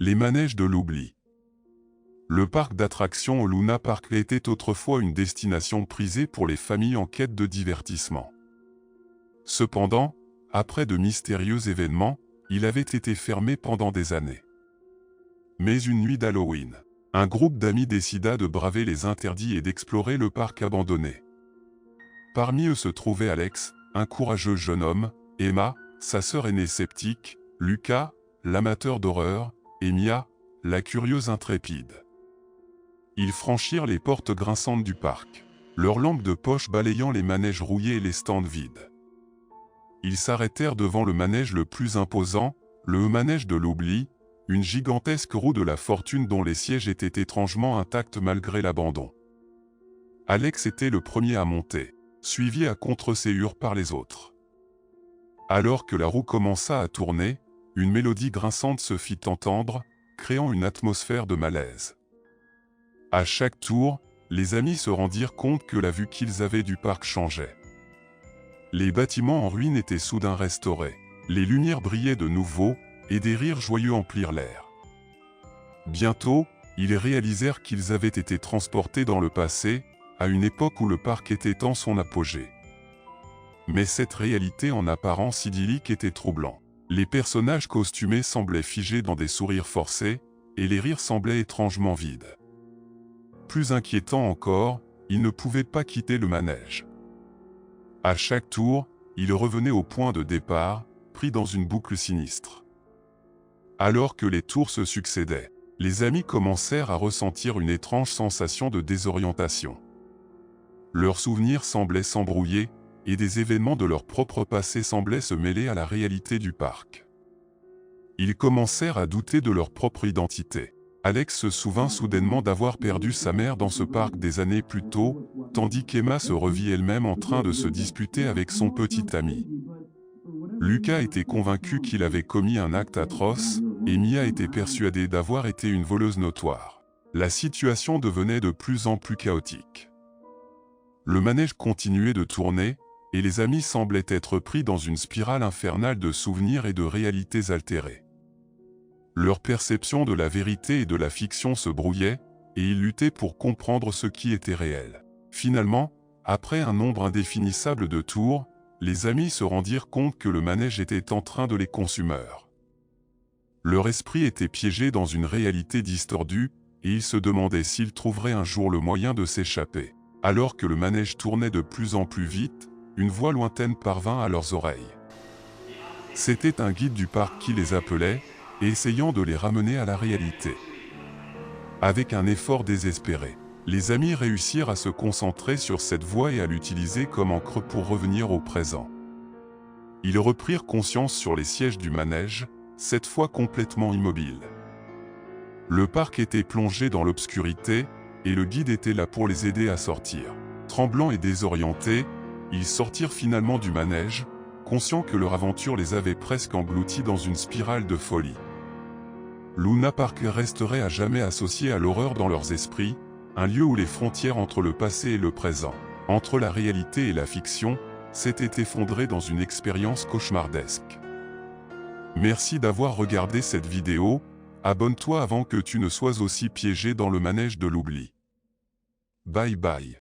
Les manèges de l'oubli. Le parc d'attractions au Luna Park était autrefois une destination prisée pour les familles en quête de divertissement. Cependant, après de mystérieux événements, il avait été fermé pendant des années. Mais une nuit d'Halloween, un groupe d'amis décida de braver les interdits et d'explorer le parc abandonné. Parmi eux se trouvait Alex, un courageux jeune homme, Emma, sa sœur aînée sceptique, Lucas, l'amateur d'horreur, et Mia, la curieuse intrépide. Ils franchirent les portes grinçantes du parc, leurs lampes de poche balayant les manèges rouillés et les stands vides. Ils s'arrêtèrent devant le manège le plus imposant, le manège de l'oubli, une gigantesque roue de la fortune dont les sièges étaient étrangement intacts malgré l'abandon. Alex était le premier à monter, suivi à contre-séhure par les autres. Alors que la roue commença à tourner, une mélodie grinçante se fit entendre, créant une atmosphère de malaise. À chaque tour, les amis se rendirent compte que la vue qu'ils avaient du parc changeait. Les bâtiments en ruine étaient soudain restaurés, les lumières brillaient de nouveau, et des rires joyeux emplirent l'air. Bientôt, ils réalisèrent qu'ils avaient été transportés dans le passé, à une époque où le parc était en son apogée. Mais cette réalité en apparence idyllique était troublante. Les personnages costumés semblaient figés dans des sourires forcés, et les rires semblaient étrangement vides. Plus inquiétant encore, ils ne pouvaient pas quitter le manège. À chaque tour, ils revenaient au point de départ, pris dans une boucle sinistre. Alors que les tours se succédaient, les amis commencèrent à ressentir une étrange sensation de désorientation. Leurs souvenirs semblaient s'embrouiller, et des événements de leur propre passé semblaient se mêler à la réalité du parc. Ils commencèrent à douter de leur propre identité. Alex se souvint soudainement d'avoir perdu sa mère dans ce parc des années plus tôt, tandis qu'Emma se revit elle-même en train de se disputer avec son petit ami. Lucas était convaincu qu'il avait commis un acte atroce, et Mia était persuadée d'avoir été une voleuse notoire. La situation devenait de plus en plus chaotique. Le manège continuait de tourner, et les amis semblaient être pris dans une spirale infernale de souvenirs et de réalités altérées. Leur perception de la vérité et de la fiction se brouillait, et ils luttaient pour comprendre ce qui était réel. Finalement, après un nombre indéfinissable de tours, les amis se rendirent compte que le manège était en train de les consumer. Leur esprit était piégé dans une réalité distordue, et ils se demandaient s'ils trouveraient un jour le moyen de s'échapper. Alors que le manège tournait de plus en plus vite, une voix lointaine parvint à leurs oreilles. C'était un guide du parc qui les appelait, essayant de les ramener à la réalité. Avec un effort désespéré, les amis réussirent à se concentrer sur cette voix et à l'utiliser comme encre pour revenir au présent. Ils reprirent conscience sur les sièges du manège, cette fois complètement immobiles. Le parc était plongé dans l'obscurité, et le guide était là pour les aider à sortir. Tremblants et désorientés, ils sortirent finalement du manège, conscients que leur aventure les avait presque engloutis dans une spirale de folie. Luna Park resterait à jamais associé à l'horreur dans leurs esprits, un lieu où les frontières entre le passé et le présent, entre la réalité et la fiction, s'étaient effondrées dans une expérience cauchemardesque. Merci d'avoir regardé cette vidéo, abonne-toi avant que tu ne sois aussi piégé dans le manège de l'oubli. Bye bye.